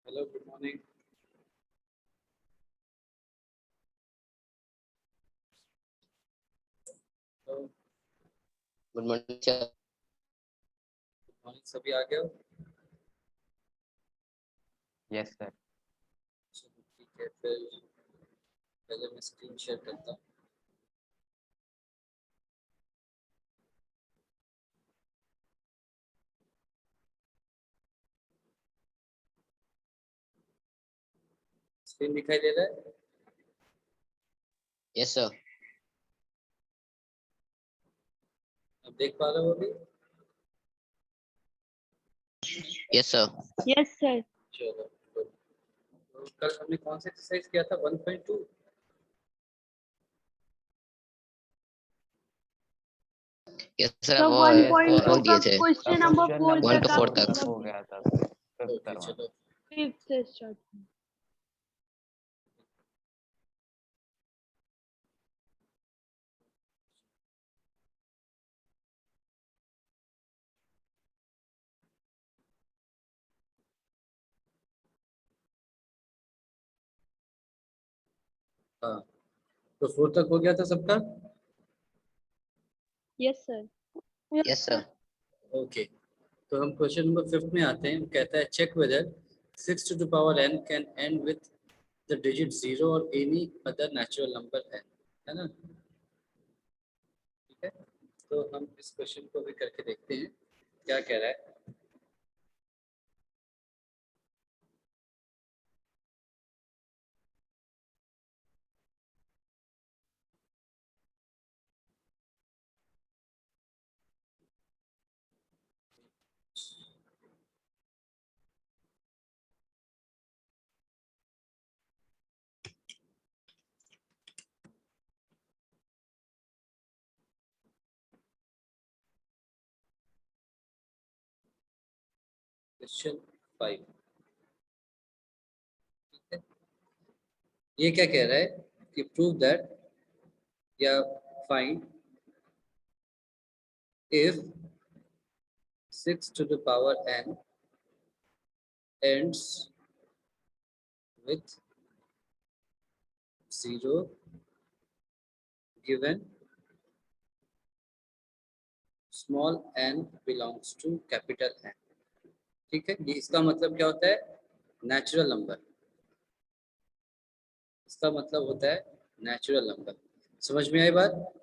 Hello, good morning. Good good morning sir. Morning, सभी आ गए हो? Yes sir. चलो ठीक है, फिर पहले मैं स्क्रीन शेयर करता हूँ। स्क्रीन दिखाई दे रहा है? Yes sir. अब देख पा रहे हो अभी? Yes sir. Yes sir. चलो good। तो कल हमने कौन सा एक्सरसाइज किया था? 1.2। यस सर, तो वो 1.2 बोल दिए का थे क्वेश्चन नंबर 4 1 तक to 4 तक। हो गया था सर। ओके, चलो फिफ्थ से स्टार्ट। हाँ, तो 4 तक हो गया था सबका? Yes sir. Yes sir. Okay, तो हम क्वेश्चन नंबर 5 में आते हैं। कहता है check whether 6 to the power n can end with the digit 0 और एनी अदर नेचुरल नंबर है ना? ठीक है, तो हम इस क्वेश्चन को भी करके देखते हैं क्या कह रहा है। क्वेश्चन 5, ठीक है। ये क्या कह रहा है कि प्रूव दैट या find if 6 to the power n ends with 0 given small n belongs to capital N। ठीक है, ये इसका मतलब क्या होता है? Natural number. इसका मतलब होता है नेचुरल नंबर। समझ में आई बात?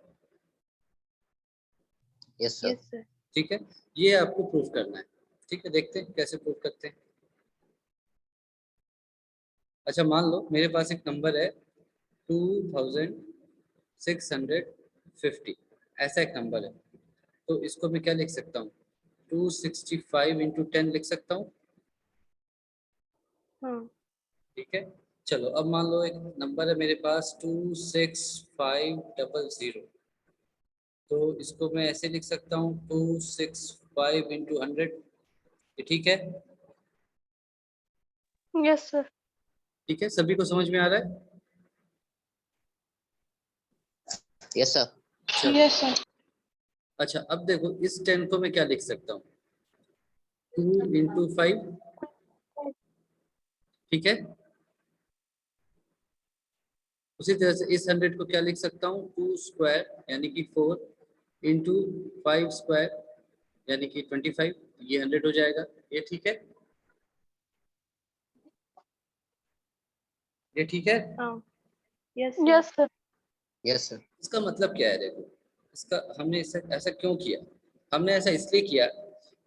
Yes sir. Yes sir. ठीक है, ये आपको प्रूफ करना है। ठीक है, देखते हैं कैसे प्रूफ करते हैं। अच्छा, मान लो मेरे पास एक नंबर है 2650, ऐसा एक नंबर है। तो इसको मैं क्या लिख सकता हूँ? 265 इंटू 10 लिख सकता हूँ। हाँ। ठीक है, चलो अब मान लो एक नंबर है मेरे पास 26500। तो इसको मैं ऐसे लिख सकता हूँ 265 इंटू 100। ये ठीक है? Yes sir. ठीक है, सभी को समझ में आ रहा है? Yes sir. चलो, यस सर। अच्छा अब देखो इस 10 को मैं क्या लिख सकता हूँ? 2 इंटू 5। ठीक है, उसी तरह से इस 100 को क्या लिख सकता हूँ? 2 स्क्वायर यानी कि 4 इंटू 5 स्क्वायर यानी कि 25। ये 100 हो जाएगा। ये ठीक है? ये ठीक है? हाँ। Yes sir. Yes sir. इसका मतलब क्या है? देखो, इसका हमने ऐसा क्यों किया? हमने ऐसा इसलिए किया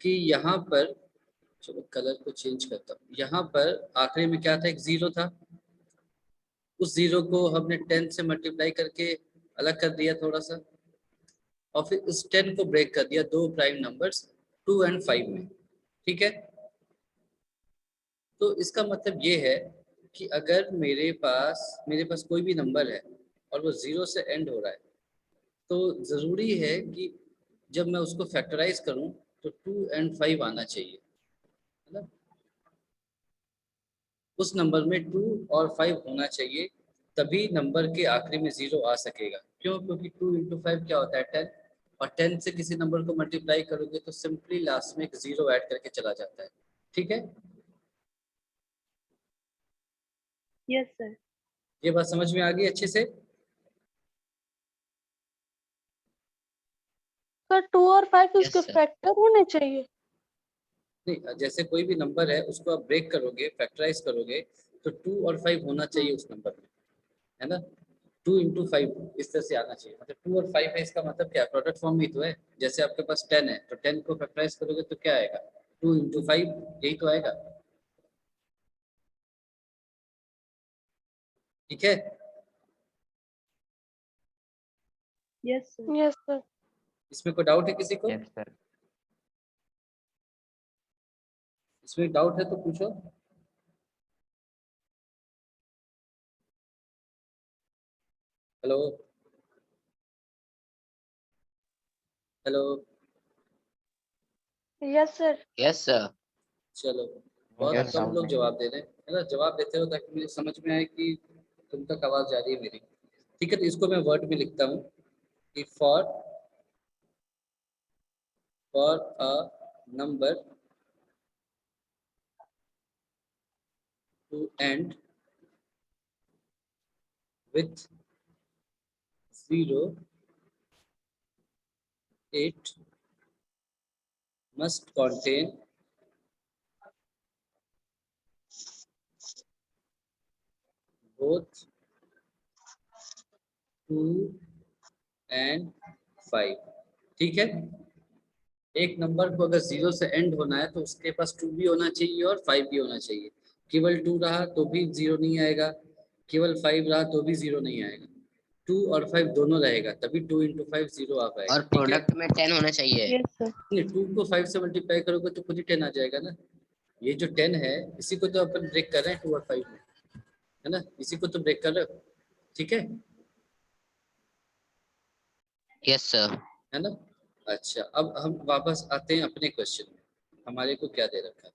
कि यहाँ पर, चलो कलर को चेंज करता हूँ। यहाँ पर आखिरी में क्या था? एक 0 था। उस 0 को हमने 10 से मल्टीप्लाई करके अलग कर दिया थोड़ा सा, और फिर उस 10 को ब्रेक कर दिया दो प्राइम नंबर्स 2 एंड 5 में। ठीक है, तो इसका मतलब ये है कि अगर मेरे पास कोई भी नंबर है और वो 0 से एंड हो रहा है, तो ज़रूरी है कि जब मैं उसको फैक्टराइज करूं तो 2 एंड 5 आना चाहिए, है ना? उस नंबर में 2 और 5 होना चाहिए, तभी नंबर के आखिरी में 0 आ सकेगा। क्यों? क्योंकि 2 इंटू 5 क्या होता है? 10। और 10 से किसी नंबर को मल्टीप्लाई करोगे तो सिंपली लास्ट में एक 0 ऐड करके चला जाता है। ठीक है, Yes, sir. ये बात समझ में आ गई अच्छे से? सर 2 और 5 Yes, उसके sir. फैक्टर होने चाहिए। नहीं, जैसे कोई भी नंबर है उसको आप ब्रेक करोगे, फैक्टराइज करोगे, तो 2 और 5 होना चाहिए उस नंबर में, है ना? 2 इंटू 5 इस तरह से आना चाहिए। मतलब 2 और 5 है, इसका मतलब क्या है? प्रोडक्ट फॉर्म ही तो है। जैसे आपके पास 10 है तो 10 को फैक्टराइज करोगे तो क्या आएगा? 2 इंटू 5, यही तो आएगा। ठीक है? Yes, sir. Yes, sir. इसमें कोई डाउट है किसी को? Yes, sir. इसमें डाउट है तो पूछो। Hello hello. Yes, sir. Yes, sir. चलो, मुझे बहुत Yes, कम sir. डाउट लोग है। जवाब दे रहे हैं, है ना? जवाब देते हो ताकि मुझे समझ में आए कि तुम तक आवाज जा रही है मेरी। ठीक है, तो इसको मैं वर्ड में लिखता हूँ कि for a number two and with 0 it must contain both 2 and 5। ठीक है, एक नंबर को अगर 0 से एंड होना है तो उसके पास 2 भी होना चाहिए और 5 भी होना चाहिए। केवल 2 रहा तो भी 0 नहीं आएगा, केवल 5 रहा तो भी 0 नहीं आएगा। 2 और 5 दोनों रहेगा, तभी 2 इंटू 5 0 आ पाएगा। और ठीक है, प्रोडक्ट में 10 होना चाहिए। Yes, sir. नहीं, 2 को 5 से मल्टीप्लाई करोगे तो खुद ही 10 आ जाएगा ना। ये जो 10 है इसी को तो अपन ब्रेक कर रहे हैं 2 और 5 में, है ना? इसी को तो ब्रेक कर रहे हो। ठीक है Yes, sir. है ना? अच्छा, अब हम वापस आते हैं अपने क्वेश्चन में। हमारे को क्या दे रखा था?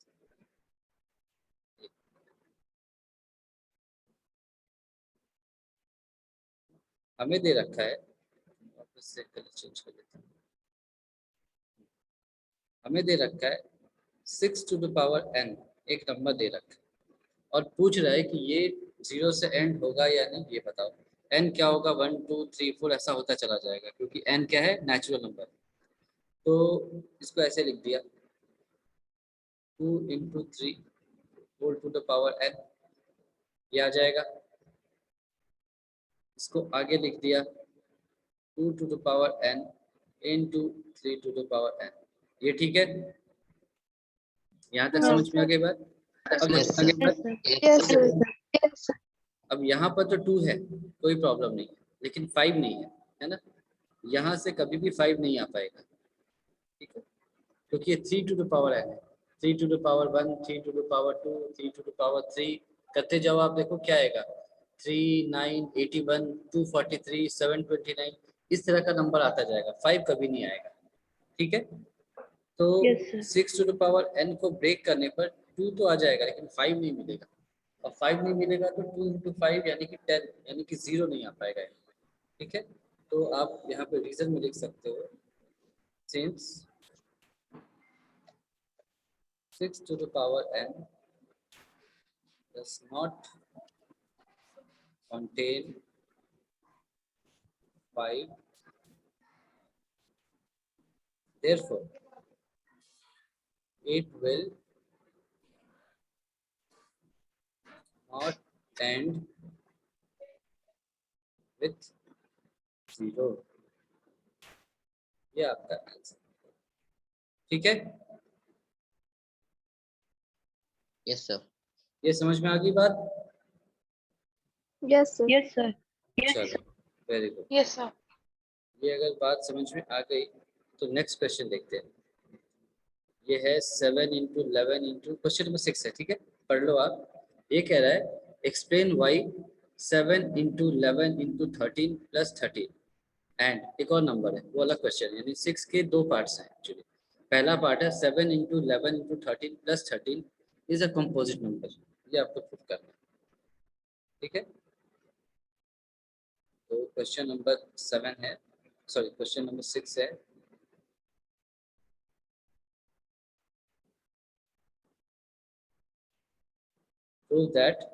हमें दे रखा है, वापस से कलर चेंज कर देता हूँ। हमें दे रखा है 6 टू द पावर n, एक नंबर दे रखा है और पूछ रहा है कि ये 0 से एंड होगा या नहीं, ये बताओ। n क्या होगा? 1 2 3 4 ऐसा होता चला जाएगा, क्योंकि n क्या है? Natural number. तो इसको ऐसे लिख दिया, 2 into 3 whole to the power n, ये आ जाएगा। इसको आगे लिख दिया 2 to the power n into 3 to the power n। ये ठीक है? यहाँ तक समझ Yes, में आ sir. गई बात? अब Yes, देखो sir. आगे Yes, बढ़। sir. Yes, Yes, sir. sir. Yes, sir. अब यहाँ पर तो 2 है, कोई प्रॉब्लम नहीं है, लेकिन 5 नहीं है, है ना? यहाँ से कभी भी 5 नहीं आ पाएगा। ठीक है, क्योंकि ये 3 टू द पावर n है। 3 to the power 1, 3 to the power 2, 3 to the power 3 करते जाओ, आप देखो क्या आएगा? 3 9 81 243 729, इस तरह का नंबर आता जाएगा, 5 कभी नहीं आएगा। ठीक है, तो Yes, sir. 6 to the power n को ब्रेक करने पर 2 तो आ जाएगा, लेकिन 5 नहीं मिलेगा। और 5 नहीं मिलेगा तो 2 इंटू 5 यानी कि 10, यानी कि 0 नहीं आ पाएगा। ठीक है, तो आप यहाँ पे रीजन में लिख सकते हो, since 6 to the power n does not contain 5, therefore it will not end with 0। ये आपका आंसर। ठीक है, Yes, sir. ये समझ में आ गई बात? Yes, sir. Yes, sir. चलो, वेरी गुड। Yes, sir. ये अगर बात समझ में आ गई तो नेक्स्ट क्वेश्चन देखते हैं। ये है 7 इंटू 11 इंटू, क्वेश्चन नंबर 6 है। ठीक है, पढ़ लो आप। ये कह रहा है explain why 7 into 11 into 13 plus 13 and एक और नंबर है, वो अलग क्वेश्चन है। यानी 6 के दो पार्ट्स हैं एक्चुअली। पहला पार्ट है 7 into 11 into 13 plus 13 is a composite number, ये आपको प्रूव करना है। ठीक है, तो क्वेश्चन नंबर 7 है, सॉरी क्वेश्चन नंबर 6 है। Prove that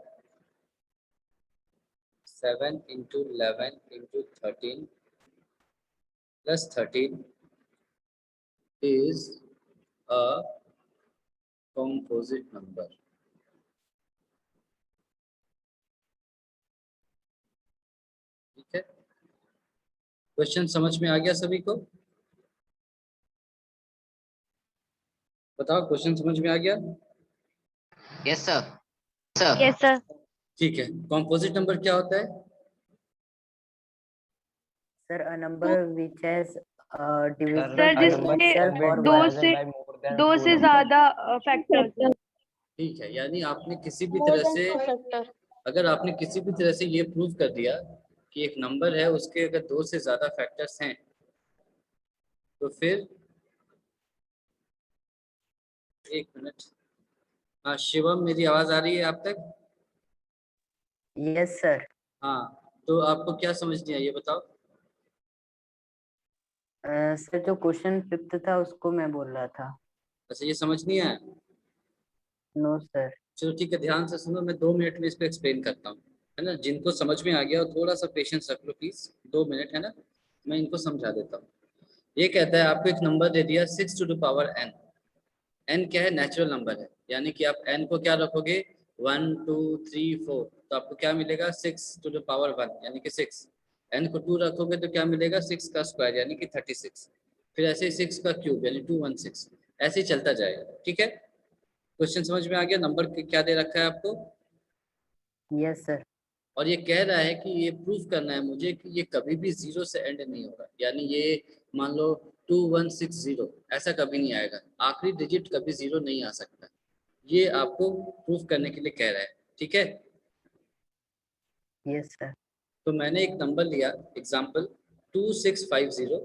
7 into 11 into 13 plus 13 is a composite number. ठीक है, क्वेश्चन समझ में आ गया सभी को? बताओ, क्वेश्चन समझ में आ गया? Yes sir. Sir yes sir. ठीक है, कॉम्पोजिट नंबर क्या होता है? Sir, a number which has divisible sir by जिसमें itself or दो by से दो से ज्यादा फैक्टर्स। ठीक है, यानी आपने किसी भी तरह से, अगर आपने किसी भी तरह से ये प्रूव कर दिया कि एक नंबर है उसके अगर 2 से ज्यादा फैक्टर्स हैं, तो फिर एक मिनट, हाँ शिवम, मेरी आवाज आ रही है आप तक? yes sir. हाँ, तो आपको क्या समझनी है ये बताओ। सर जो क्वेश्चन 5th था उसको मैं बोल रहा था। अच्छा, ये समझ नहीं आया? No sir. चलो ठीक है, ध्यान से सुनो, मैं 2 मिनट में इसको एक्सप्लेन करता हूँ, है ना। जिनको समझ में आ गया और थोड़ा सा पेशेंस रख लो प्लीज, 2 मिनट, है ना, मैं इनको समझा देता हूँ। ये कहता है आपको एक नंबर दे दिया 6 to the power n। n क्या है? नेचुरल नंबर है, यानी कि आप n को क्या रखोगे, 1 2 3 4, तो आपको क्या मिलेगा, 6 to the power 1 यानी कि 6। n को 2 रखोगे तो क्या मिलेगा, 6 का स्क्वायर यानी कि 36, फिर ऐसे ही 6 का क्यूब यानी 216, ऐसे ही चलता जाएगा। ठीक है, क्वेश्चन समझ में आ गया? नंबर क्या दे रखा है आपको? Yes sir. और ये कह रहा है कि ये प्रूफ करना है मुझे कि ये कभी भी 0 से एंड नहीं होगा, यानी ये मान लो 2160 ऐसा कभी नहीं आएगा, आखिरी डिजिट कभी 0 नहीं आ सकता। ये आपको प्रूफ करने के लिए कह रहा है। ठीक है, यस सर। तो मैंने एक नंबर लिया एग्जाम्पल 2650,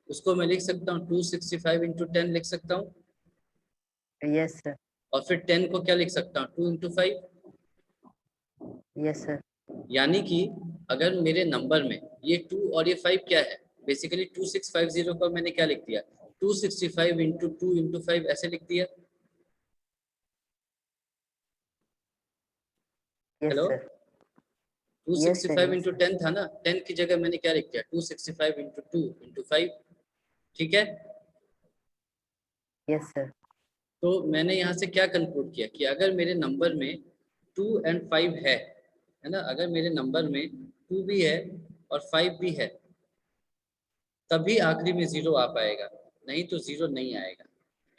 उसको मैं लिख सकता हूँ 265 इंटू 10 लिख सकता हूँ, यस सर। और फिर 10 को क्या लिख सकता हूँ, 2 इंटू 5। Yes sir. यानी कि अगर मेरे नंबर में ये 2 और ये 5 क्या है, बेसिकली 2650 को मैंने क्या लिख दिया, 265 इंटू 2 इंटू 5 ऐसे लिख दिया। Yes hello, sir. 265 इंटू 10 था ना, 10 की जगह मैंने क्या लिख दिया, 265 इंटू 2 इंटू 5। ठीक है, यस सर। तो मैंने यहाँ से क्या कंक्लूड किया कि अगर मेरे नंबर में 2 and 5 है ना, अगर मेरे नंबर में 2 भी है और 5 भी है, तभी आखिरी में 0 आ पाएगा, नहीं तो 0 नहीं आएगा।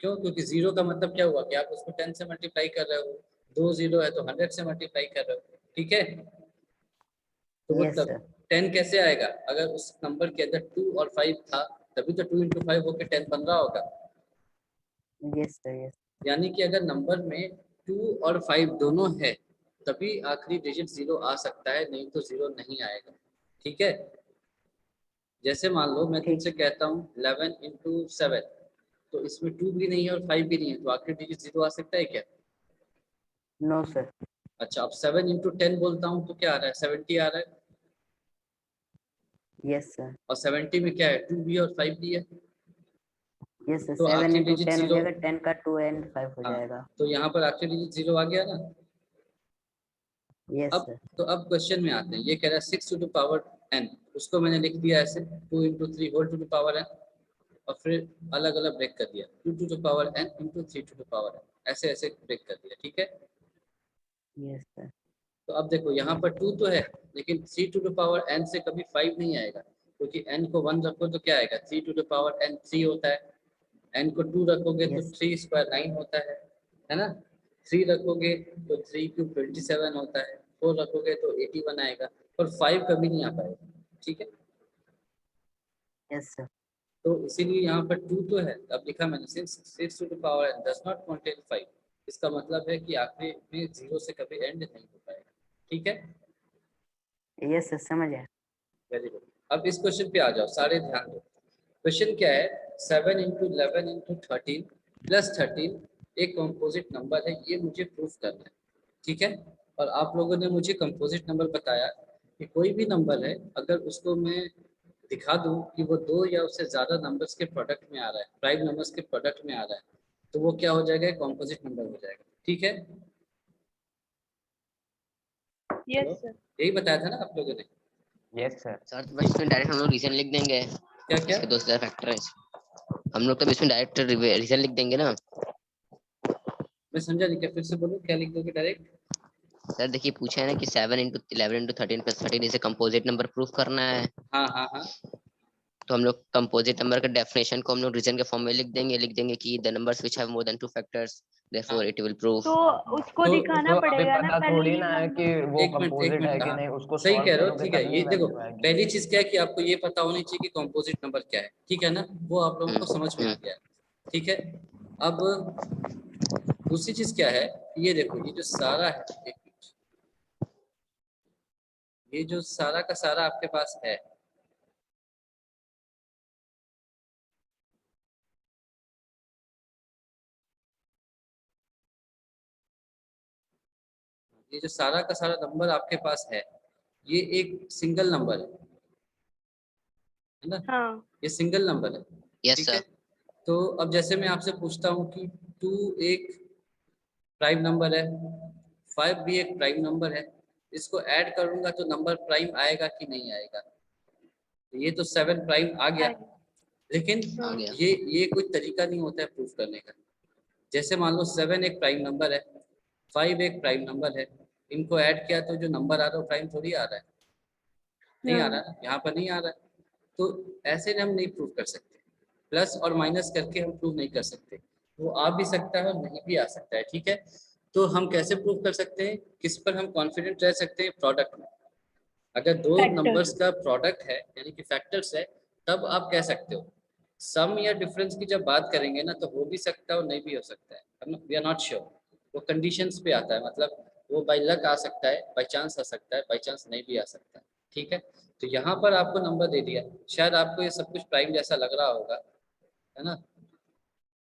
क्यों? क्योंकि 0 का मतलब क्या हुआ कि आप उसको 10 से मल्टीप्लाई कर रहे हो, 2 0 है तो 100 से मल्टीप्लाई कर रहे हो। ठीक है, तो वो यस तब सर। 10 कैसे आएगा, अगर उस नंबर के अंदर 2 और 5 था, तभी तो 2 इंटू 5 होकर 10 बन रहा होगा। Yes sir. यस। यानी कि अगर नंबर में 2 और 5 दोनों है, तभी आखिरी डिजिट 0 आ सकता है, नहीं तो 0 नहीं आएगा। ठीक है, जैसे मान लो मैं ठीक। तुमसे कहता हूँ 11 इंटू 7, तो इसमें 2 भी नहीं है और 5 भी नहीं है, तो आखिरी डिजिट 0 आ सकता है क्या? No sir. अच्छा, अब 7 इंटू 10 बोलता हूँ तो क्या आ रहा है, 70 आ रहा है, यस सर। और 70 में क्या है, 2 भी और 5 भी है, यस सर। तो 7 आखिरी इंटू डिजिट 10 हो 0। जाएगा, 10 का 2 एंड 5 हो हाँ, जाएगा। तो यहाँ पर आखिरी डिजिट 0 आ गया ना। यस अब सर। तो अब क्वेश्चन में आते हैं, ये कह रहा है 6 टू द पावर n, उसको मैंने लिख दिया ऐसे 2 into 3 whole to the power n, और फिर अलग अलग ब्रेक कर दिया 2 to the power n into 3 to the power n, ऐसे ऐसे ब्रेक कर दिया। ठीक है, यस सर। तो अब देखो यहाँ पर 2 तो है, लेकिन 3 टू द पावर n से कभी 5 नहीं आएगा, क्योंकि n को 1 रखो तो क्या आएगा, 3 टू द पावर n 3 होता है, n को 2 रखोगे तो यस। 3 स्क्वायर 9 होता है ना, 3 रखोगे तो 3 क्यूब 27 होता है, 4 रखोगे तो 81 आएगा, और 5 कभी नहीं आ पाएगा। ठीक है, यस सर। तो इसीलिए यहाँ पर 2 तो है, अब लिखा मैंने 6 to the power n does not contain 5, इसका मतलब है कि आखिरी में 0 से कभी एंड नहीं हो पाएगा। ठीक है, यस सर, समझ आया। Very good. अब इस क्वेश्चन पे आ जाओ, सारे ध्यान दो। क्वेश्चन क्या है, 7 इंटू 11 इंटू 13 प्लस 13 एक कंपोजिट नंबर है, ये मुझे प्रूफ करना है। ठीक है, और आप लोगों ने मुझे कंपोजिट नंबर बताया कि कोई भी नंबर है अगर उसको मैं दिखा दूं कि वो 2 या उससे ज्यादा नंबर्स के प्रोडक्ट में आ रहा है, प्राइम नंबर्स के प्रोडक्ट में आ रहा है, तो वो क्या हो जाएगा, कंपोजिट नंबर हो जाएगा। ठीक है, Yes, sir. यही बताया था ना आप लोगों ने? Yes, sir. सर तो बस इसमें डायरेक्ट हम लोग रीजन लिख देंगे, क्या क्या? इसके 2000 फैक्टर है, हम लोग तो इसमें डायरेक्ट रीजन लिख देंगे ना। मैं समझा नहीं, क्या फिर से बोलूं? क्या लिख दोगे डायरेक्ट? सर देखिए पूछा है ना कि 7 इंटू 11 इंटू 13 प्लस 13 इसे कंपोजिट नंबर प्रूफ करना है। हाँ हाँ हाँ। तो हम लोग कंपोजिट नंबर का डेफिनेशन को हम लोग रीजन के फॉर्म में लिख देंगे कि the numbers which have more than 2 factors therefore it will proof. तो उसको तो दिखाना तो अभी पड़ेगा ना पता पहले थोड़ी ये ना है नंबर। कि वो एक कंपोजिट है मिनट, कि हाँ नहीं, उसको सही सॉल्व कह रहे हो, करोगे ठीक है। तभी ये देखो, वैल्यू आएगी। पहली चीज क्या है कि आपको ये पता होनी चाहिए कि कंपोजिट नंबर क्या है, ठीक है ना? वो आप लोगों को समझ में आ गया है, ठीक है। अब दूसरी चीज क्या है, ये देखो, ये जो सारा है, एक मिनट, ये जो सारा का सारा आपके पास है, ये जो सारा का सारा नंबर आपके पास है, ये एक सिंगल नंबर है ना? हाँ। ये सिंगल नंबर है, यस ठीक है। सर। तो अब जैसे मैं आपसे पूछता हूँ कि 2 एक प्राइम नंबर है, 5 भी एक प्राइम नंबर है, इसको ऐड करूंगा तो नंबर प्राइम आएगा कि नहीं आएगा? तो ये तो 7 प्राइम आ गया, आगे। लेकिन आ हाँ। गया। ये कोई तरीका नहीं होता है प्रूफ करने का। जैसे मान लो 7 एक प्राइम नंबर है, 5 एक प्राइम नंबर है, इनको ऐड किया तो जो नंबर आ रहा है वो प्राइम थोड़ी आ रहा है, नहीं आ रहा है, यहाँ पर नहीं आ रहा है। तो ऐसे हम नहीं प्रूव कर सकते, प्लस और माइनस करके हम प्रूव नहीं कर सकते। वो आ भी सकता है और नहीं भी आ सकता है, ठीक है। तो हम कैसे प्रूव कर सकते हैं, किस पर हम कॉन्फिडेंट रह सकते हैं? प्रोडक्ट में। अगर दो फैक्टर्स। नंबर्स का प्रोडक्ट है यानी कि फैक्टर्स है, तब आप कह सकते हो। सम या डिफरेंस की जब बात करेंगे ना, तो हो भी सकता है और नहीं भी हो सकता है, वी आर नॉट श्योर। वो कंडीशंस पे आता है, मतलब वो बाय लक आ सकता है, बाय चांस आ सकता है, बाय चांस नहीं भी आ सकता है, ठीक है। तो यहाँ पर आपको नंबर दे दिया, शायद आपको ये सब कुछ प्राइम जैसा लग रहा होगा, है ना?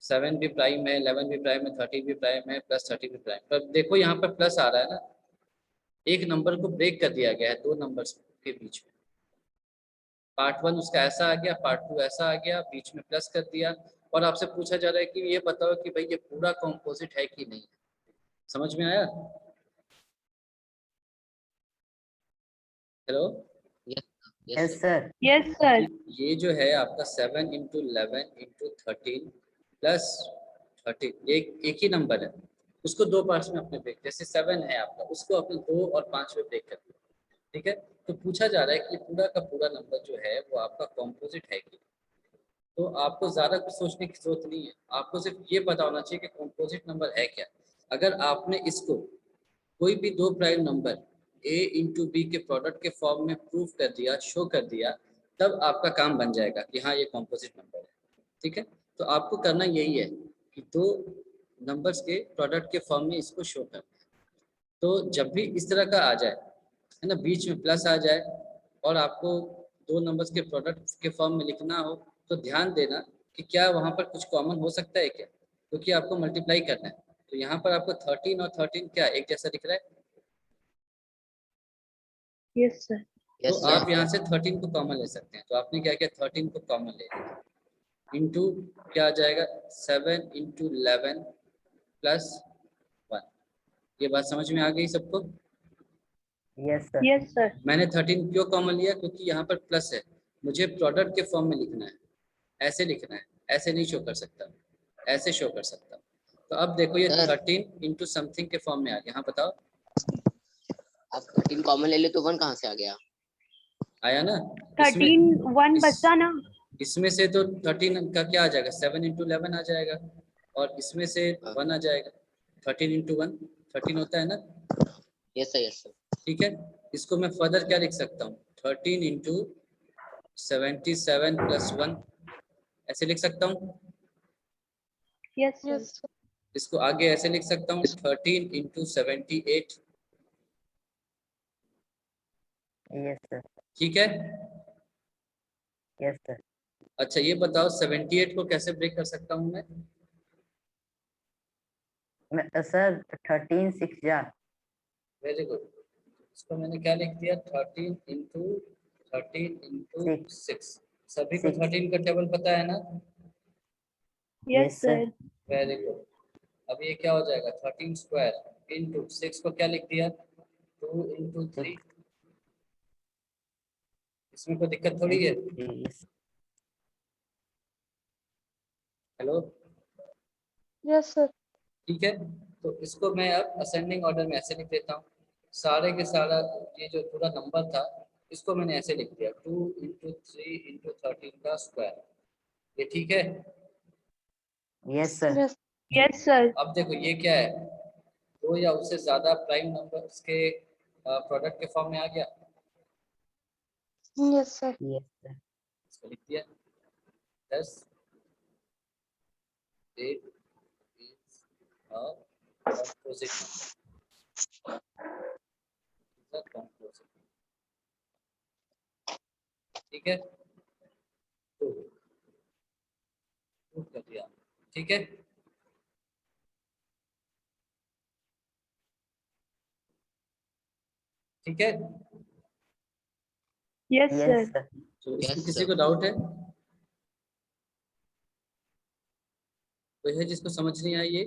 7 भी प्राइम है, 11 भी प्राइम है, 13 भी प्राइम है, प्लस 13 भी प्राइम। पर देखो यहाँ पर प्लस आ रहा है ना, एक नंबर को ब्रेक कर दिया गया है दो नंबर्स के बीच में। पार्ट 1 उसका ऐसा आ गया, पार्ट 2 ऐसा आ गया, बीच में प्लस कर दिया। और आपसे पूछा जा रहा है कि ये बताओ कि भाई ये पूरा कॉम्पोजिट है कि नहीं है। समझ में आया? Hello? Yes Yes, sir. Yes sir. ये जो है आपका 7 इंटू 11 इंटू 13 प्लस 13, एक ही नंबर है, उसको दो पार्ट्स में अपने ब्रेक, जैसे 7 है आपका, उसको अपने 2 और 5 में ब्रेक कर दिया, ठीक है। तो पूछा जा रहा है कि पूरा का पूरा नंबर जो है वो आपका कॉम्पोजिट है कि? तो आपको ज्यादा कुछ सोचने की जरूरत नहीं है, आपको सिर्फ ये पता होना चाहिए कि कॉम्पोजिट नंबर है क्या। अगर आपने इसको कोई भी दो prime number a into B के प्रोडक्ट के फॉर्म में प्रूफ कर दिया, शो कर दिया, तब आपका काम बन जाएगा कि हाँ ये कॉम्पोजिट नंबर है, ठीक है। तो आपको करना यही है कि दो नंबर्स के प्रोडक्ट के फॉर्म में इसको शो करना है। तो जब भी इस तरह का आ जाए, है ना, बीच में प्लस आ जाए और आपको दो नंबर्स के प्रोडक्ट के फॉर्म में लिखना हो, तो ध्यान देना कि क्या वहाँ पर कुछ कॉमन हो सकता है क्या, क्योंकि आपको मल्टीप्लाई करना है। तो यहाँ पर आपको 13 और 13 क्या एक जैसा दिख रहा है? Yes sir. तो यस आप सर। यहाँ से 13 को कॉमन ले सकते हैं। तो आपने क्या किया, 13 को कॉमन ले लिया, इंटू क्या आ जाएगा, 7 इंटू 11 प्लस 1। ये बात समझ में आ गई सबको? Yes, sir. Yes sir. मैंने 13 क्यों कॉमन लिया, क्योंकि यहाँ पर प्लस है, मुझे प्रोडक्ट के फॉर्म में लिखना है, ऐसे लिखना है, ऐसे नहीं शो कर सकता, ऐसे शो कर सकता। तो अब देखो ये सर 13 इंटू समथिंग के फॉर्म में आ गया। हाँ बताओ, आप 13 कॉमन ले ले तो 1 कहाँ से आ गया? आया ना? 13 1 बचा ना। इसमें से तो 13 का क्या आ जाएगा, 7 इंटू 11 आ जाएगा, और इसमें से 1 आ जाएगा। 13 इंटू 1 13 होता है ना, यस सर। Yes sir. ठीक है। इसको मैं फर्दर क्या लिख सकता हूँ, 13 इंटू 77 प्लस 1, ऐसे लिख सकता हूँ। Yes sir. इसको आगे ऐसे लिख सकता हूँ, 13 इंटू 78, Yes, sir. ठीक है। Yes, sir. अच्छा ये बताओ 78 को कैसे ब्रेक कर सकता हूँ मैं? Sir, 13 6 जा. Very good. इसको मैंने क्या लिख दिया, 13 इंटू Six. 6। सभी को 6. 13 का टेबल पता है ना? Yes Yes, sir. Sir. Very good. अब ये क्या हो जाएगा, 13 स्क्वायर इंटू 6 को क्या लिख दिया, 2 into 3, इसमें कोई दिक्कत थोड़ी है। Hello, Yes, sir. ठीक है। तो इसको मैं अब असेंडिंग ऑर्डर में ऐसे लिख देता हूँ। सारे के सारा ये जो पूरा नंबर था इसको मैंने ऐसे लिख दिया 2 into 3 into 13 का स्क्वायर। ये ठीक है। Yes, sir. Yes. Yes, sir. अब देखो ये क्या है, दो या उससे ज्यादा प्राइम नंबर्स के प्रोडक्ट के फॉर्म में आ गया। Yes, sir. Yes, sir. इसको लिख दिया 10 8 is a composite number। Is a composite। ठीक है, तो प्रूफ कर दिया। ठीक है, ठीक है। Yes, Yes, sir. sir. तो इसमें Yes, किसी sir. को डाउट है? कोई है जिसको समझ नहीं आई ये?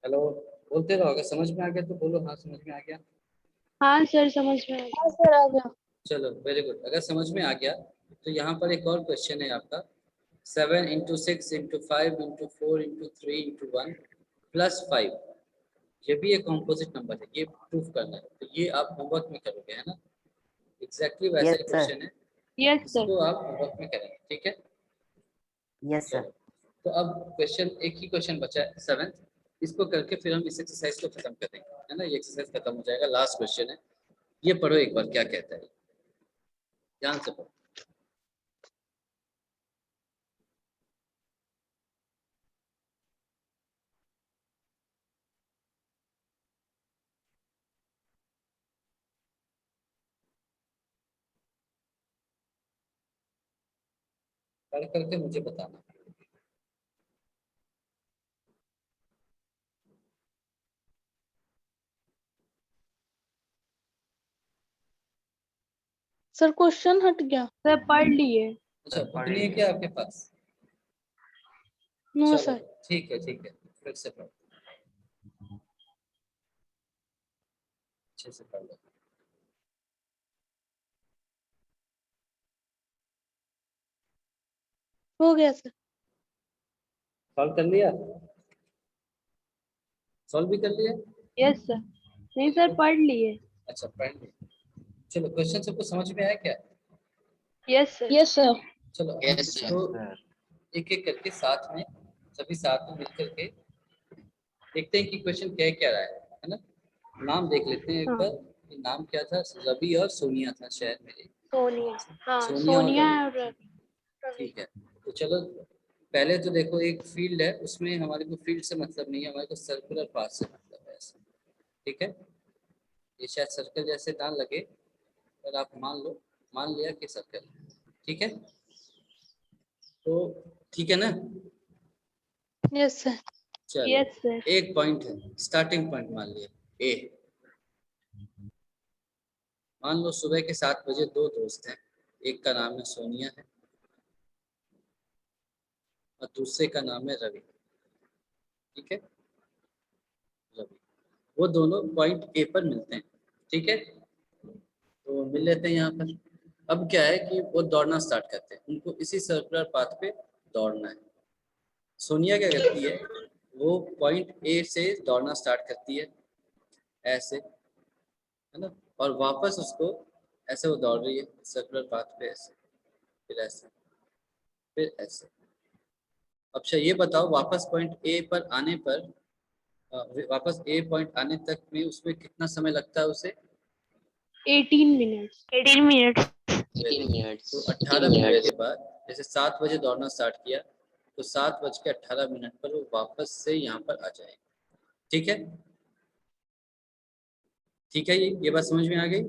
हेलो, बोलते रहो, अगर समझ में आ गया तो बोलो हाँ समझ में आ गया। हाँ सर, समझ में आ गया। हाँ सर, आ गया। चलो वेरी गुड। अगर समझ में आ गया तो यहाँ पर एक और क्वेश्चन है आपका 7 into 6 into 5 into 4 into 3 into 1 plus 5। ये भी एक कॉम्पोजिट नंबर है, ये प्रूफ करना है। तो ये आप होमवर्क में करोगे, है ना? एग्जैक्टली वैसा Yes, ही sir. क्वेश्चन है, Yes, sir. इसको आप होमवर्क में करेंगे। ठीक है, Yes, sir. चलो। तो अब क्वेश्चन, एक ही क्वेश्चन बचा है 7th, इसको करके फिर हम इस एक्सरसाइज को खत्म कर देंगे, है ना? ये एक्सरसाइज खत्म हो जाएगा, लास्ट क्वेश्चन है। ये पढ़ो एक बार क्या कहता है, ध्यान से पढ़ो। पढ़ करके मुझे बताना। सर क्वेश्चन हट गया। सर पढ़ लिए। अच्छा, पढ़ बुक नहीं है लीजिए। क्या आपके पास? नो चलो सर। ठीक है, ठीक है, फिर से पढ़ो, अच्छे से पढ़ लो। हो गया सर। सॉल्व कर लिया? सॉल्व भी कर लिया? Yes sir. नहीं सर, पढ़ लिए। अच्छा, पढ़ लिया। चलो, क्वेश्चन सबको समझ में आया क्या? Yes sir. Yes sir. चलो हम Yes, sir. इसको Sir. एक एक करके साथ में, सभी साथ में मिल करके देखते हैं कि क्वेश्चन कह क्या रहा है ना? नाम देख लेते हैं एक हाँ। बार। ये नाम क्या था? रवि और सोनिया था शायद मेरे। सोनिया। हाँ, सोनिया और सोनिया रवि। और रवि। ठीक है, तो चलो पहले तो देखो, एक फील्ड है, उसमें हमारे को फील्ड से मतलब नहीं है, हमारे को सर्कुलर पाथ से मतलब है ऐसे। ठीक है, ये शायद सर्कल जैसे ना लगे, पर आप मान लिया कि सर्कल। ठीक है, तो ठीक है ना? Yes sir. चलो, यस सर। एक पॉइंट है, स्टार्टिंग पॉइंट मान लिया ए। मान लो सुबह के 7 बजे दो दोस्त हैं, एक का नाम है सोनिया है और दूसरे का नाम है रवि। ठीक है, रवि, वो दोनों पॉइंट ए पर मिलते हैं। ठीक है, तो मिल लेते हैं यहाँ पर। अब क्या है कि वो दौड़ना स्टार्ट करते हैं, उनको इसी सर्कुलर पाथ पे दौड़ना है। सोनिया क्या करती है, वो पॉइंट ए से दौड़ना स्टार्ट करती है ऐसे, है ना? और वापस उसको ऐसे वो दौड़ रही है सर्कुलर पाथ पे ऐसे, फिर ऐसे, फिर ऐसे। अच्छा ये बताओ, वापस पॉइंट ए पर आने पर, वापस ए पॉइंट आने तक में उसमें कितना समय लगता है उसे? 18 मिनट्स। 18 मिनट्स। 18 minutes. तो 18 मिनट के बाद, जैसे 7 बजे दौड़ना स्टार्ट किया तो 7:18 पर वो वापस से यहाँ पर आ जाएगा। ठीक है, ठीक है, ये बात समझ में आ गई?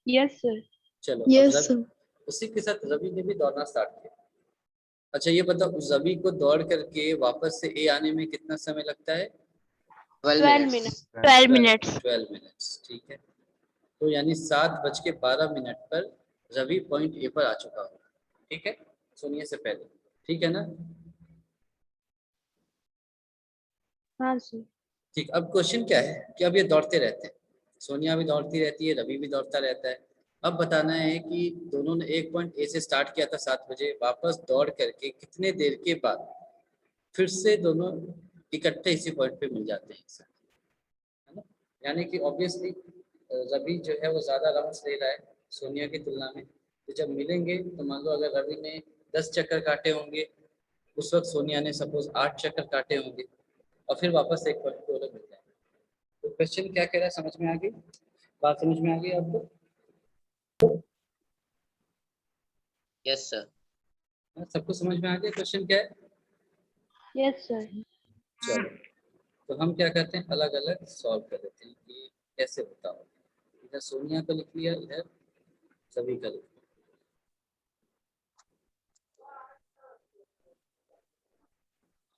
Yes sir. चलो, Yes, अब उसी के साथ रवि ने भी दौड़ना स्टार्ट किया। अच्छा ये बताओ, उस रवि को दौड़ करके वापस से ए आने में कितना समय लगता है? 12 12 minutes. मिनट। 12 मिनट्स। 12 मिनट्स। ठीक है, तो यानी 7:12 पर रवि पॉइंट ए पर आ चुका होगा। ठीक है, सोनिया से पहले। ठीक है ना? हाँ सर। ठीक, अब क्वेश्चन क्या है कि अब ये दौड़ते रहते हैं, सोनिया भी दौड़ती रहती है, रवि भी दौड़ता रहता है। अब बताना है कि दोनों ने एक पॉइंट ए से स्टार्ट किया था 7 बजे, वापस दौड़ करके कितने देर के बाद फिर से दोनों इकट्ठे इसी पॉइंट पे मिल जाते हैं, है ना। यानी कि ऑब्वियसली रवि जो है वो ज्यादा राउंड्स ले रहा है सोनिया की तुलना में। तो जब मिलेंगे तो मान लो अगर रवि ने 10 चक्कर काटे होंगे, उस वक्त सोनिया ने सपोज 8 चक्कर काटे होंगे, और फिर वापस एक पॉइंट पे वो लोग मिल जाएंगे। तो क्वेश्चन क्या कह रहा है, समझ में आ गई बात? समझ में आ गई आपको? Yes sir. सबको समझ में आ गया क्वेश्चन क्या है? Yes sir. चलो, तो हम क्या करते हैं, अलग अलग सॉल्व कर देते हैं कि कैसे होता होगा। इधर सोनिया को लिख लिया, इधर सभी का लिख लिया।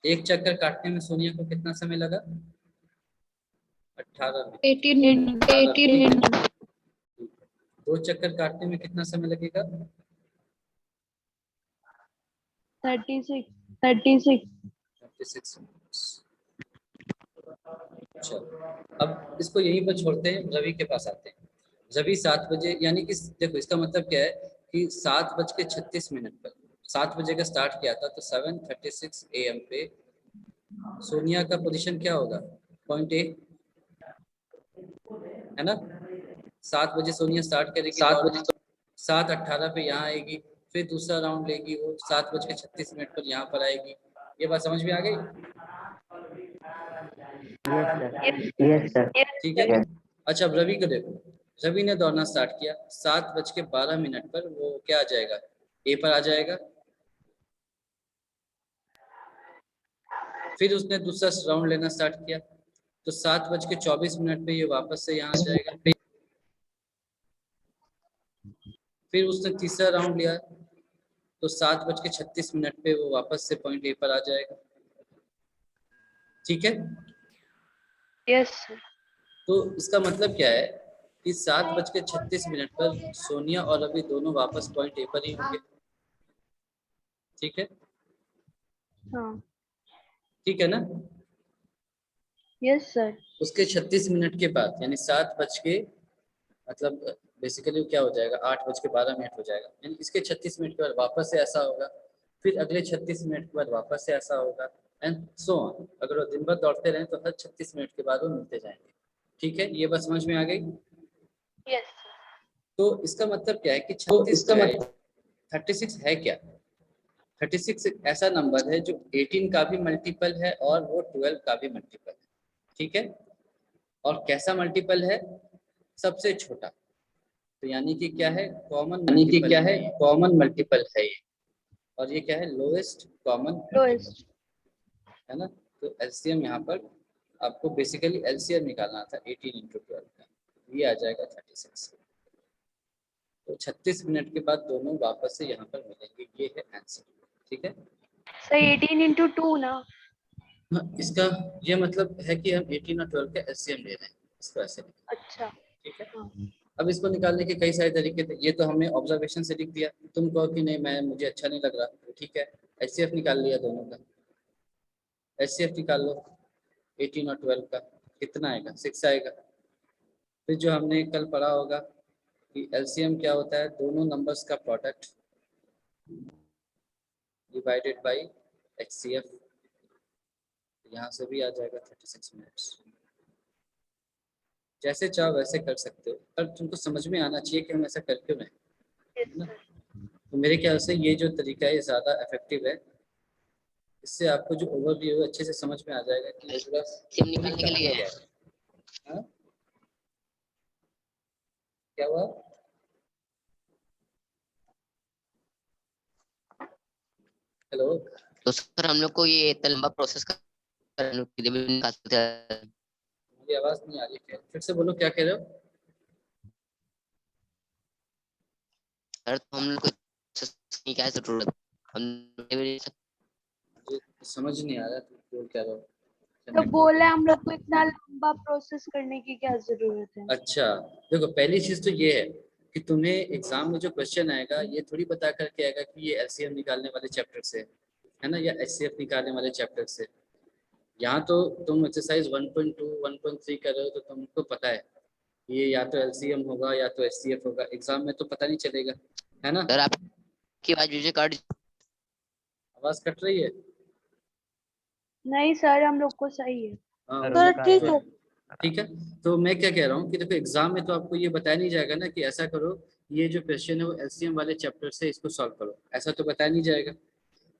एक चक्कर काटने में सोनिया को कितना समय लगा? 18 मिनट। 18 मिनट। 2 चक्कर काटने में कितना समय लगेगा? 36 36 मिनट्स। चलो, अब इसको यहीं पर छोड़ते हैं, रवि के पास आते हैं। रवि 7 बजे, यानी कि देखो इसका मतलब क्या है कि 7:36 पर 7 बजे का स्टार्ट किया था, तो 7:36 AM पे सोनिया का पोजीशन क्या होगा? पॉइंट ए, है ना। 7 बजे सोनिया स्टार्ट करेगी, 7:18 पे यहाँ आएगी, फिर दूसरा राउंड लेगी, वो 7:36 पर यहाँ पर आएगी। ये बात समझ में आ गई? Yes, sir. ठीक है। अच्छा, अब रवि को देखो, रवि ने दौड़ना स्टार्ट किया 7:12 पर, वो क्या आ जाएगा? ए पर आ जाएगा। फिर उसने दूसरा राउंड लेना स्टार्ट किया, तो 7:24 पे ये वापस से यहाँ आ जाएगा। फिर उसने तीसरा राउंड लिया, तो 7:36 पे वो वापस से पॉइंट ए पर आ जाएगा। ठीक है। Yes sir. तो इसका मतलब क्या है कि 7:36 पर सोनिया और रवि दोनों वापस पॉइंट ए पर ही होंगे। ठीक है, हाँ। ठीक है ना। Yes sir. उसके 36 मिनट के बाद, यानी 7 बज के, मतलब बेसिकली क्या हो जाएगा, 8:12 हो जाएगा। यानी इसके 36 मिनट के बाद वापस से ऐसा होगा, फिर अगले 36 मिनट के बाद वापस से ऐसा होगा, एंड सो ऑन। अगर वो दिन भर दौड़ते रहे तो हर 36 मिनट के बाद वो मिलते जाएंगे। ठीक है, ये बात समझ में आ गई? यस। तो इसका मतलब क्या है कि 36 जो है, 36 है क्या? 36 एक ऐसा नंबर है जो 18 का भी मल्टीपल है और वो 12 का भी मल्टीपल है। ठीक है, और कैसा मल्टीपल है? सबसे छोटा। तो यानी कि क्या है, कॉमन मल्टीपल है ये। और ये क्या है? Lowest common lowest. है ना। तो एलसीएम यहाँ पर आपको बेसिकली एलसीएम निकालना था 18 × 12 का, ये आ जाएगा 36। तो 36 मिनट के बाद दोनों वापस से यहाँ पर मिलेंगे, ये है आंसर। ठीक है, सर 18 × 2 ना। इसका ये मतलब है कि हम 18 और 12 का एलसीएम ले रहे हैं, इसको ऐसे। अच्छा। ठीक है, हाँ। अब इसको निकालने के कई सारे तरीके थे, ये तो हमने ऑब्जर्वेशन से लिख दिया। तुम कहो कि नहीं, मैं मुझे अच्छा नहीं लग रहा, तो ठीक है, एचसीएफ निकाल लिया दोनों का। एचसीएफ निकाल लो 18 और 12 का, कितना आएगा? 6 आएगा। फिर जो हमने कल पढ़ा होगा कि एलसीएम क्या होता है, दोनों नंबर्स का प्रोडक्ट डिवाइडेड बाई एचसीएफ। यहाँ से भी आ जाएगा 36 मिनट्स। जैसे चाहो वैसे कर सकते हो, पर तुमको समझ में आना चाहिए कि हम ऐसा कर क्यों रहे हैं, यस है ना। सर। तो मेरे ख्याल से ये जो तरीका है ज़्यादा इफेक्टिव है। इससे आपको जो ओवरव्यू है अच्छे से समझ में आ जाएगा कि पूरा सिम निकालने के लिए क्या है। हाँ? क्या हुआ? हेलो, तो सर हम लोग को ये इतना लंबा प्रोसेस करने के लिए भी निकाल सकते हैं। मेरी आवाज नहीं आ रही है, फिर से बोलो, क्या कह रहे हो? सर तो हम लोग को की क्या जरूरत, हम मुझे समझ नहीं आ रहा तुम बोल क्या रहे हो। तो बोले हम लोग को इतना लंबा प्रोसेस करने की क्या जरूरत है। अच्छा, देखो पहली चीज तो ये है कि तुम्हें एग्जाम में जो क्वेश्चन आएगा ये थोड़ी बता करके आएगा कि ये एलसीएम निकालने वाले चैप्टर से है ना, या एचसीएफ निकालने वाले चैप्टर से। यहाँ तो तुम एक्सरसाइज 1.2 1.3 कर रहे हो तो तुमको पता है ये या तो एलसीएम होगा या तो एचसीएफ होगा, एग्जाम में तो पता नहीं चलेगा, है ना। सर आपकी आवाज मुझे कट आवाज कट रही है। नहीं सर, हम लोग को सही है। हाँ, सर, सर उनका ठीक ये- है। ठीक है। तो मैं क्या कह रहा हूँ कि देखो एग्जाम में तो आपको ये बताया नहीं जाएगा ना कि ऐसा करो, ये जो क्वेश्चन है वो एलसीएम वाले चैप्टर से इसको सॉल्व करो, ऐसा तो बताया नहीं जाएगा।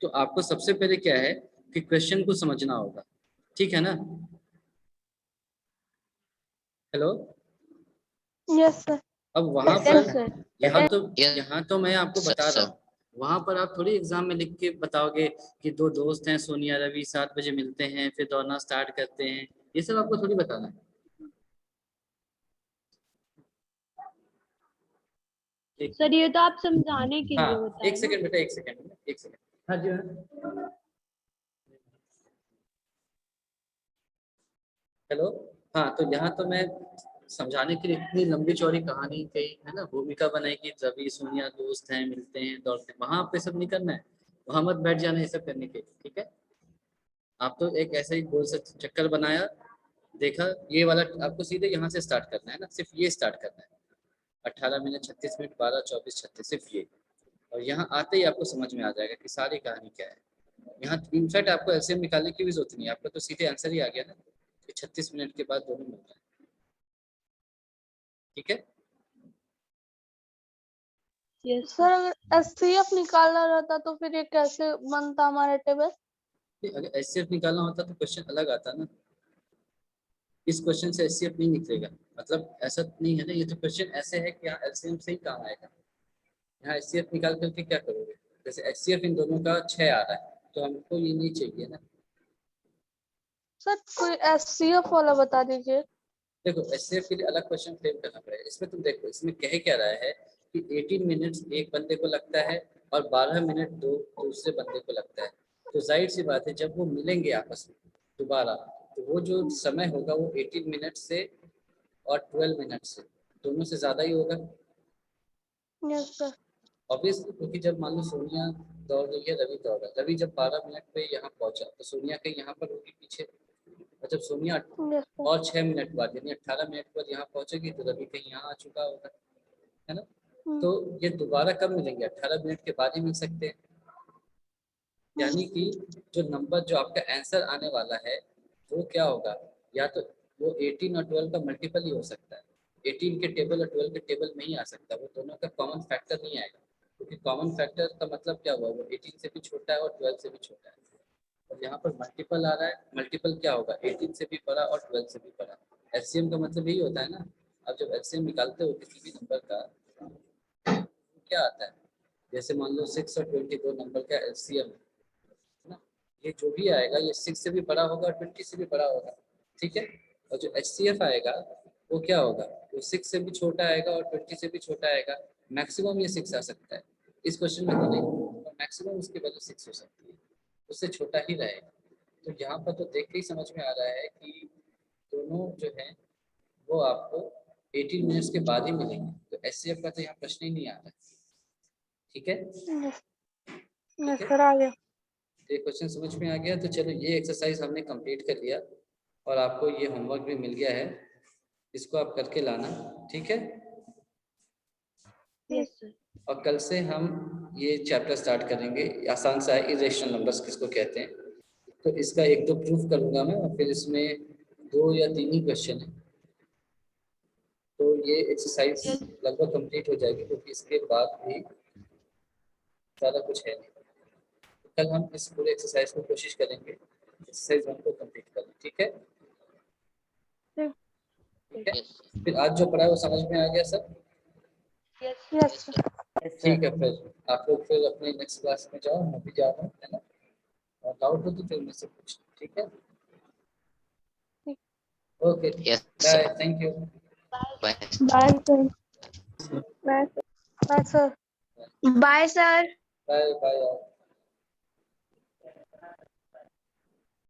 तो आपको सबसे पहले क्या है कि क्वेश्चन को समझना होगा, ठीक है ना। हेलो। Yes sir. अब वहां यस पर सर। Yes, यहाँ तो मैं आपको बता रहा sir. हूँ, वहां पर आप थोड़ी एग्जाम में लिख के बताओगे कि दो दोस्त हैं सोनिया रवि 7 बजे मिलते हैं फिर दौड़ना स्टार्ट करते हैं, ये सब आपको थोड़ी बताना है। सर ये तो आप समझाने के लिए हाँ बताए एक ना। सेकंड बेटा, एक सेकंड, एक सेकंड। हाँ जी हाँ। हेलो। हाँ तो यहाँ तो मैं समझाने के लिए इतनी लंबी चौड़ी कहानी कही है ना, भूमिका बनाई कि रवि सोनिया दोस्त हैं मिलते हैं दौड़ते हैं, वहां पे सब नहीं करना है, वहां मत बैठ जाना ये सब करने के लिए, ठीक है। आप तो एक ऐसे ही गोल सा चक्कर बनाया, देखा ये वाला, आपको सीधे यहाँ से स्टार्ट करना है ना, सिर्फ ये स्टार्ट करना है, 18 मिनट 36 मिनट 12 24 36 सिर्फ ये। और यहाँ आते ही आपको समझ में आ जाएगा कि सारी कहानी क्या है। यहाँ इनफैक्ट आपको एलसीएम निकालने की भी जरूरत नहीं है, आपको तो सीधे आंसर ही आ गया ना कि 36 मिनट के बाद दोनों मिल रहे हैं, ठीक है। यस सर अगर एचसीएफ निकालना रहता तो फिर ये कैसे बनता हमारा टेबल? अगर एचसीएफ निकालना होता तो क्वेश्चन अलग आता ना, इस क्वेश्चन से एचसीएफ नहीं निकलेगा, मतलब ऐसा नहीं है ना, ये तो क्वेश्चन ऐसे है कि यहाँ एलसीएम से ही काम आएगा। यहाँ एचसीएफ निकाल करके क्या करोगे, जैसे एचसीएफ इन दोनों का 6 आ रहा है तो हमको ये नहीं चाहिए ना। सर कोई एचसीएफ वाला बता दीजिए। देखो एचसीएफ के लिए अलग क्वेश्चन फ्रेम करना पड़ेगा, इसमें तुम देखो इसमें कह क्या रहा है कि 18 मिनट्स एक बंदे को लगता है और 12 मिनट दो दूसरे बंदे को लगता है, तो जाहिर सी बात है जब वो मिलेंगे आपस में दोबारा तो वो जो समय होगा वो 18 मिनट से और 12 मिनट से दोनों से ज्यादा ही होगा यस सर। ऑब्वियसली, क्योंकि जब मान लो सोनिया दौड़ रही है रवि दौड़ रहा है, रवि जब 12 मिनट पे यहाँ पहुंचा तो सोनिया कहीं यहाँ पर होगी पीछे, और जब सोनिया यस सर। और 6 मिनट बाद यानी 18 मिनट बाद यहाँ पहुंचेगी तो रवि कहीं यहाँ आ चुका होगा, है ना। तो ये दोबारा कब मिलेंगे, 18 मिनट के बाद ही मिल सकते हैं, यानी कि जो नंबर जो आपका आंसर आने वाला है वो क्या होगा, या तो वो 18 और 12 का मल्टीपल ही हो सकता है, 18 के टेबल और 12 के टेबल में ही आ सकता है, वो दोनों का कॉमन फैक्टर नहीं आएगा, क्योंकि कॉमन फैक्टर का मतलब क्या हुआ, वो 18 से भी छोटा है और 12 से भी छोटा है, और यहाँ पर मल्टीपल आ रहा है, मल्टीपल क्या होगा 18 से भी बड़ा और 12 से भी बड़ा। एलसीएम का मतलब यही होता है ना, अब जब एलसीएम निकालते हो किसी भी नंबर का तो क्या आता है, जैसे मान लो 6 और 22 नंबर का एलसीएम है ना, ये जो भी आएगा ये 6 से भी बड़ा होगा और 20 से भी बड़ा होगा, ठीक है। और जो एचसीएफ आएगा वो क्या होगा, वो 6 से भी छोटा आएगा और 20 से भी छोटा आएगा, मैक्सिमम ये 6 आ सकता है, इस क्वेश्चन में तो नहीं, और मैक्सिमम उसकी वैल्यू 6 हो सकती है, उससे छोटा ही रहेगा। तो यहाँ पर तो देख के ही समझ में आ रहा है कि दोनों जो है वो आपको 18 मिनट्स के बाद ही मिलेंगे, तो एचसीएफ का तो यहाँ प्रश्न ही नहीं आ रहा है, ठीक है। यस सर आ गया। ये क्वेश्चन समझ में आ गया, तो चलो ये एक्सरसाइज हमने कंप्लीट कर लिया और आपको ये होमवर्क भी मिल गया है, इसको आप करके लाना, ठीक है। Yes sir. और कल से हम ये चैप्टर स्टार्ट करेंगे, आसान सा है, इरेशनल नंबर्स किसको कहते हैं, तो इसका एक दो प्रूफ करूंगा मैं और फिर इसमें 2 या 3 ही क्वेश्चन है, तो ये एक्सरसाइज लगभग कंप्लीट हो जाएगी, क्योंकि इसके बाद भी ज़्यादा कुछ है नहीं। कल हम इस पूरे एक्सरसाइज को कोशिश करेंगे एक्सरसाइज 1 को कंप्लीट करना, ठीक है। ठीक है, फिर आज जो पढ़ा है वो समझ में आ गया सब। Yes yes sir. Yes, sir. ठीक है, फिर आप लोग फिर अपने नेक्स्ट क्लास में जाओ, मैं भी जा रहा हूँ, है ना, और डाउट हो तो फिर मुझसे पूछ, ठीक है। Okay Yes, bye, sir. Thank you. Bye. Bye sir. Bye sir. Bye sir. Bye bye.